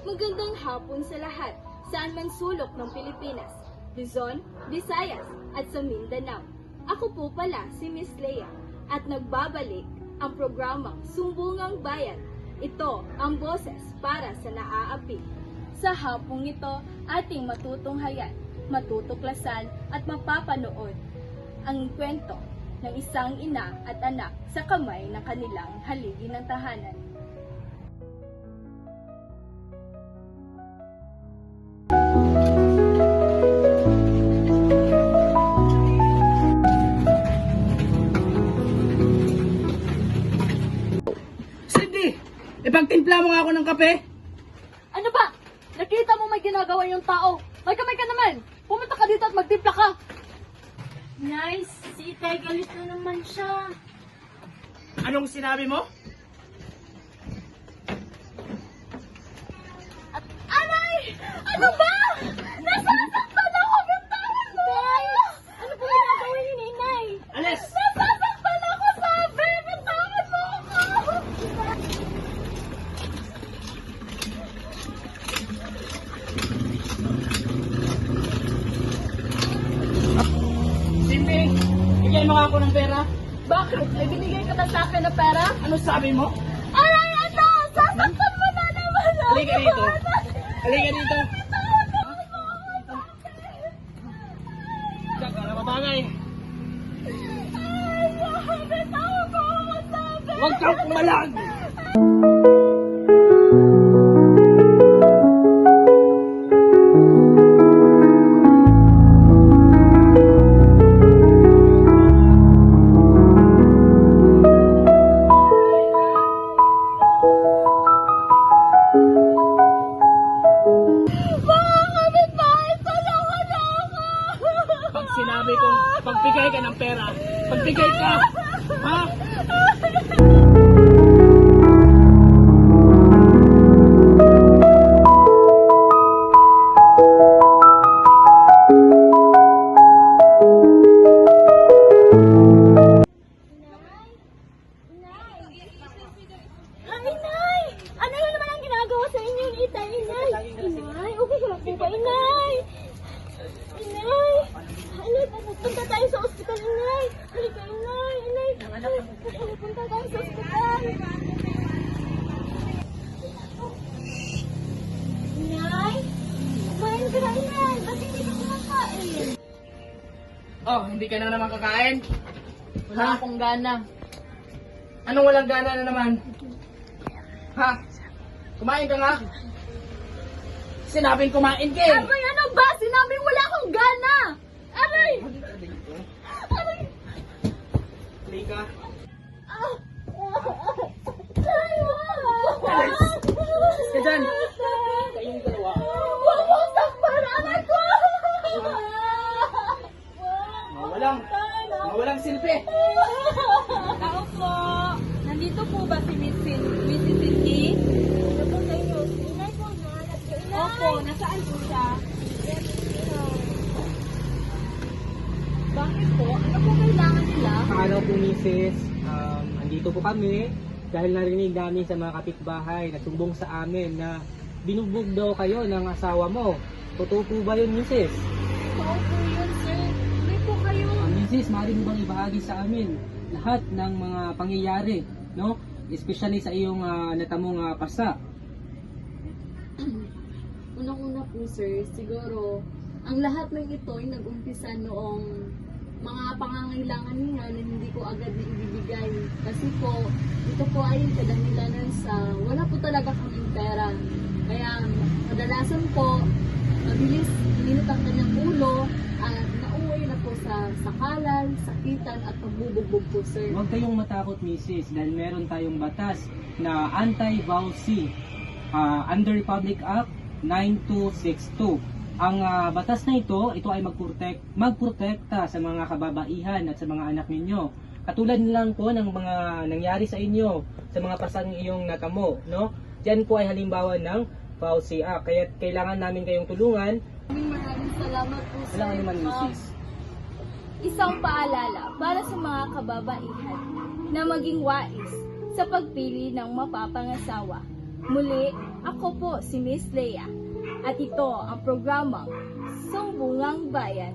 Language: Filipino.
Magandang hapon sa lahat, saan man sulok ng Pilipinas, Luzon, Visayas, at sa Mindanao. Ako po pala si Miss Leia at nagbabalik ang programang Sumbungang Bayan. Ito ang boses para sa naaapi. Sa hapong ito, ating matutunghayan, matutuklasan at mapapanood ang kwento ng isang ina at anak sa kamay ng kanilang haligi ng tahanan. Cindy! Ipagtimpla mo nga ako ng kape? Ano ba? Nakita mo may ginagawa yung tao. May kamay ka naman. Pumunta ka dito at magtimpla ka. Nice! Si Itay galit na naman siya. Anong sinabi mo? Aray! Ano ba? Nasasaktan ako! Bitawan mo! Ano po ginagawa ni Ninay? Alis! Nasasaktan ako, sabi! Bitawan mo ako! Cindy! Bigyan mo nga ako ng pera. Bakit? May binigay ka na sa akin na pera? Ano sabi mo? Aray! Ano? Sasaktan mo na naman ako! Halika dito. Halika dito. Tsaka na mabangay. Bitawan mo ako, sabi! Huwag kang pumalag! Pag sinabi kong pagbigay ka ng pera, pagbigay ka! Ha? Ay, Inay! Ano yun naman ang ginagawa sa inyo ni Itay, Inay? Inay, okay ka lang po ba, Inay? Inay! Inay, pupunta tayo sa ospital, Inay! Halika, Inay! Inay! Pupunta tayo sa ospital! Inay! Kumain ka na, Inay! Ba't hindi ka kumakain? Oh, hindi ka na naman kakain? Wala akong gana. Anong walang gana na naman? Ha? Kumain ka nga? Sinabing kumain ka eh! Aray, ano ba? Sinabing wala akong gana! Aray! Aray! Halika. Alis! Alis ka dyan! Kayong dalawa. Huwag mo sakpan, aray ko! Mawalang silbi! Tao po, nandito po ba si Mrs. Cindy? Ano po kayo? Inay po, nahanap ko, Inay! Opo, nasaan po siya? Bakit po? Ano po kailangan nila? Araw po, Mrs. Andito po kami dahil narinig namin sa mga kapitbahay na sumbong sa amin na binugbog daw kayo ng asawa mo. Totoo po ba yun, Mrs.? Oo po yun, sir. Hindi po kayo. Mrs., maaari mo bang ibahagi sa amin lahat ng mga pangyayari, no? Especially sa iyong natamong pasa. Unang-una po, sir, siguro, ang lahat ng ito ay nag-umpisa noong mga pangangailangan niya na hindi ko agad na ibibigay. Kasi po, ito po ay kadahilanan sa wala po talaga kaming pera. Kaya kadalasan po, mabilis minit ang kanyang ulo at nauwi na po sa sakalan, sakitan at pagbubugbog po, sir. Huwag kayong matakot, Mrs., dahil meron tayong batas na anti-vowsy under Republic Act 9262. Ang batas na ito ay magprotekta sa mga kababaihan at sa mga anak ninyo. Katulad lang po ng mga nangyari sa inyo, sa mga pasang iyong natamo, no? Diyan po ay halimbawa ng Vowsy Act. Kaya kailangan namin kayong tulungan. Maraming salamat po, sir. Walang anuman, Mrs. Isang paalala para sa mga kababaihan na maging wais sa pagpili ng mapapangasawa. Muli, Ako po si Miss Leia at ito ang programang Sumbungang Bayan.